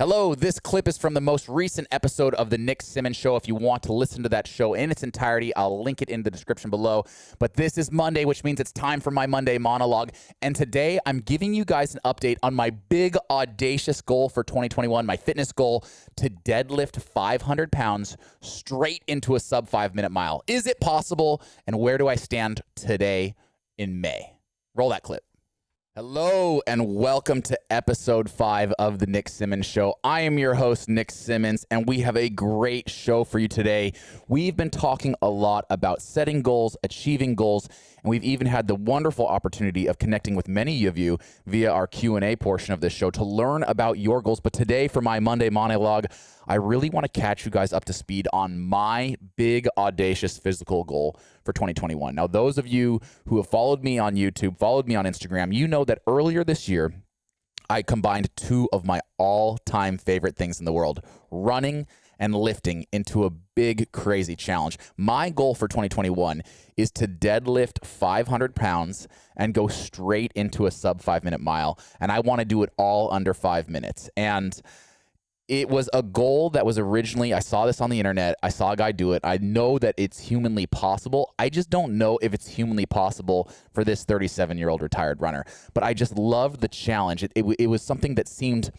Hello, this clip is from the most recent episode of The Nick Simmons Show. If you want to listen to that show in its entirety, I'll link it in the description below. But this is Monday, which means it's time for my Monday monologue. And today I'm giving you guys an update on my big audacious goal for 2021, my fitness goal to deadlift 500 pounds straight into a sub 5-minute mile. Is it possible? And where do I stand today in May? Roll that clip. Hello and welcome to episode 5 of The Nick Simmons Show. I am your host, Nick Simmons, and we have a great show for you today. We've been talking a lot about setting goals, achieving goals, and we've even had the wonderful opportunity of connecting with many of you via our Q&A portion of this show to learn about your goals. But today for my Monday monologue, I really want to catch you guys up to speed on my big, audacious physical goal for 2021. Now, those of you who have followed me on YouTube, followed me on Instagram, you know that earlier this year, I combined two of my all-time favorite things in the world, running and lifting, into a big, crazy challenge. My goal for 2021 is to deadlift 500 pounds and go straight into a sub 5-minute mile. And I want to do it all under 5 minutes. And it was a goal that was originally, I saw this on the internet, I saw a guy do it. I know that it's humanly possible. I just don't know if it's humanly possible for this 37-year-old retired runner. But I just loved the challenge. It was something that seemed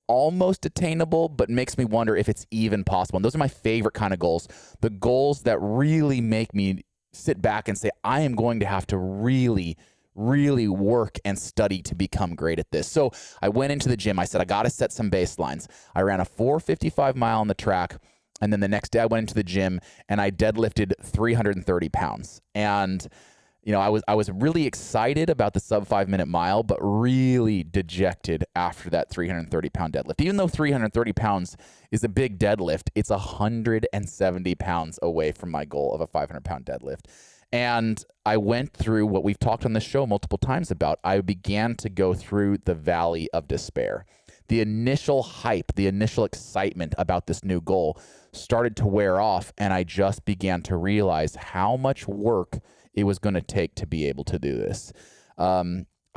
almost attainable, but makes me wonder if it's even possible. And those are my favorite kind of goals. The goals that really make me sit back and say, I am going to have to really work and study to become great at this. So I went into the gym. I said, I got to set some baselines. I ran a 4:55 mile on the track. And then the next day I went into the gym and I deadlifted 330 pounds. And, you know, I was really excited about the sub 5-minute mile, but really dejected after that 330 pound deadlift. Even though 330 pounds is a big deadlift, it's 170 pounds away from my goal of a 500 pound deadlift. And I went through what we've talked on this show multiple times about. I began to go through the valley of despair. The initial hype, the initial excitement about this new goal started to wear off, and I just began to realize how much work it was going to take to be able to do this.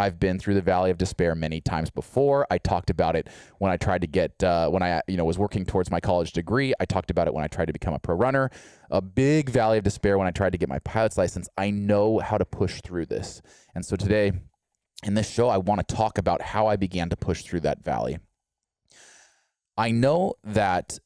I've been through the valley of despair many times before. I talked about it when I tried to get, when I was working towards my college degree. I talked about it when I tried to become a pro runner. A big valley of despair when I tried to get my pilot's license. I know how to push through this. And so today in this show, I want to talk about how I began to push through that valley. I know that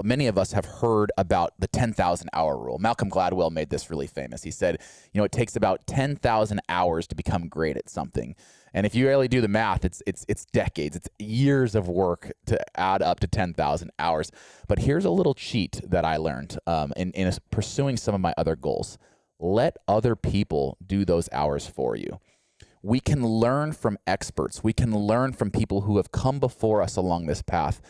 many of us have heard about the 10,000 hour rule. Malcolm Gladwell made this really famous. He said, it takes about 10,000 hours to become great at something. And if you really do the math, it's decades, it's years of work to add up to 10,000 hours. But here's a little cheat that I learned in pursuing some of my other goals. Let other people do those hours for you. We can learn from experts. We can learn from people who have come before us along this path.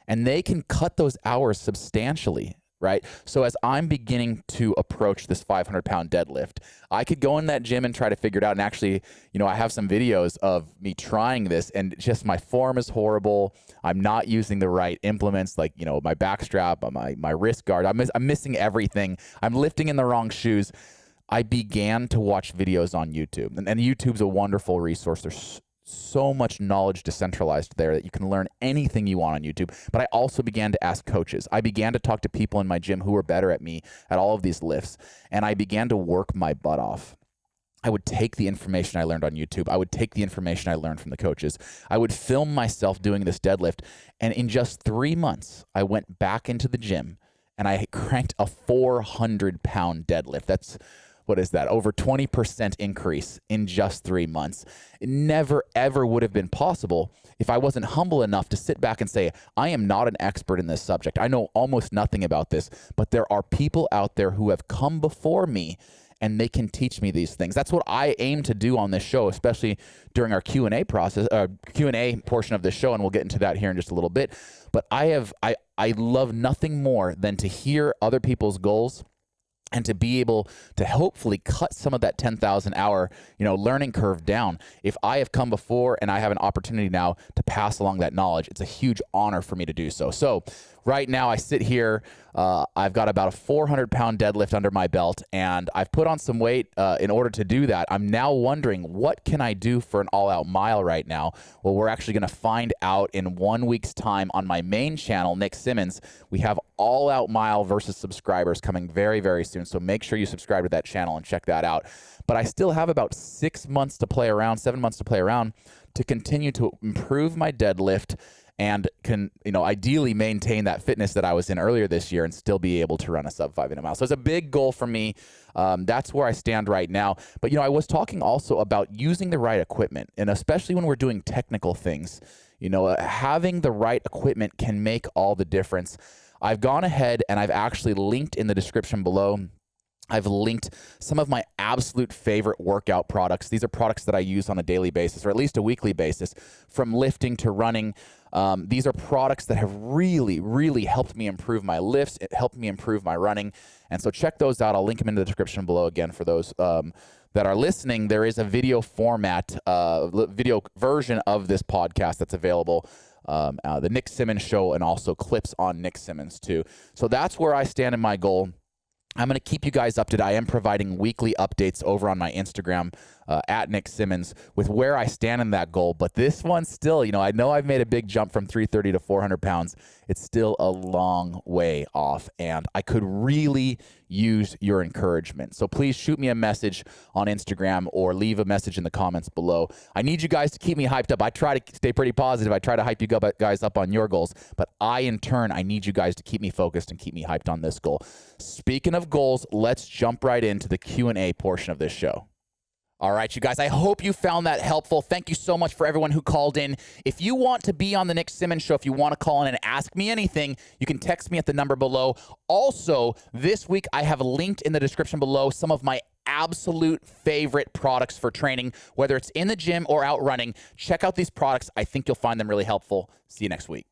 And they can cut those hours substantially, right? So as I'm beginning to approach this 500 pound deadlift, I could go in that gym and try to figure it out. And actually, I have some videos of me trying this, and just my form is horrible. I'm not using the right implements, like, my back strap, my wrist guard. I'm missing everything. I'm lifting in the wrong shoes. I began to watch videos on YouTube, and YouTube's a wonderful resource. There's so much knowledge decentralized there that you can learn anything you want on YouTube. But I also began to ask coaches. I began to talk to people in my gym who were better at me at all of these lifts, and I began to work my butt off. I would take the information I learned on YouTube. I would take the information I learned from the coaches. I would film myself doing this deadlift, and in just 3 months, I went back into the gym and I cranked a 400 pound deadlift. That's what is that? Over 20% increase in just 3 months. It never, ever would have been possible if I wasn't humble enough to sit back and say, I am not an expert in this subject. I know almost nothing about this, but there are people out there who have come before me and they can teach me these things. That's what I aim to do on this show, especially during our Q&A process, Q&A portion of this show, and we'll get into that here in just a little bit. But I love nothing more than to hear other people's goals and to be able to hopefully cut some of that 10,000 hour, learning curve down. If I have come before and I have an opportunity now to pass along that knowledge, it's a huge honor for me to do so. So right now I sit here, I've got about a 400-pound deadlift under my belt, and I've put on some weight in order to do that. I'm now wondering, what can I do for an all-out mile right now? Well, we're actually going to find out in 1 week's time on my main channel, Nick Simmons. We have all-out mile versus subscribers coming very, very soon, so make sure you subscribe to that channel and check that out. But I still have about 6 months to play around, 7 months to play around to continue to improve my deadlift and can, ideally maintain that fitness that I was in earlier this year and still be able to run a sub 5 minute mile. So it's a big goal for me. That's where I stand right now. But, I was talking also about using the right equipment, and especially when we're doing technical things, having the right equipment can make all the difference. I've gone ahead and I've actually linked in the description below. I've linked some of my absolute favorite workout products. These are products that I use on a daily basis, or at least a weekly basis, from lifting to running. These are products that have really, really helped me improve my lifts. It helped me improve my running. And so check those out. I'll link them in the description below again for those that are listening. There is a video format, video version of this podcast that's available. The Nick Simmons Show, and also clips on Nick Simmons too. So that's where I stand in my goal. I'm going to keep you guys up to date. I am providing weekly updates over on my Instagram at Nick Simmons with where I stand in that goal. But this one still, I know I've made a big jump from 330 to 400 pounds. It's still a long way off, and I could really use your encouragement. So please shoot me a message on Instagram or leave a message in the comments below. I need you guys to keep me hyped up. I try to stay pretty positive. I try to hype you guys up on your goals, but in turn, I need you guys to keep me focused and keep me hyped on this goal. Speaking of goals, let's jump right into the Q&A portion of this show. All right, you guys, I hope you found that helpful. Thank you so much for everyone who called in. If you want to be on the Nick Simmons Show, if you want to call in and ask me anything, you can text me at the number below. Also, this week I have linked in the description below some of my absolute favorite products for training, whether it's in the gym or out running. Check out these products. I think you'll find them really helpful. See you next week.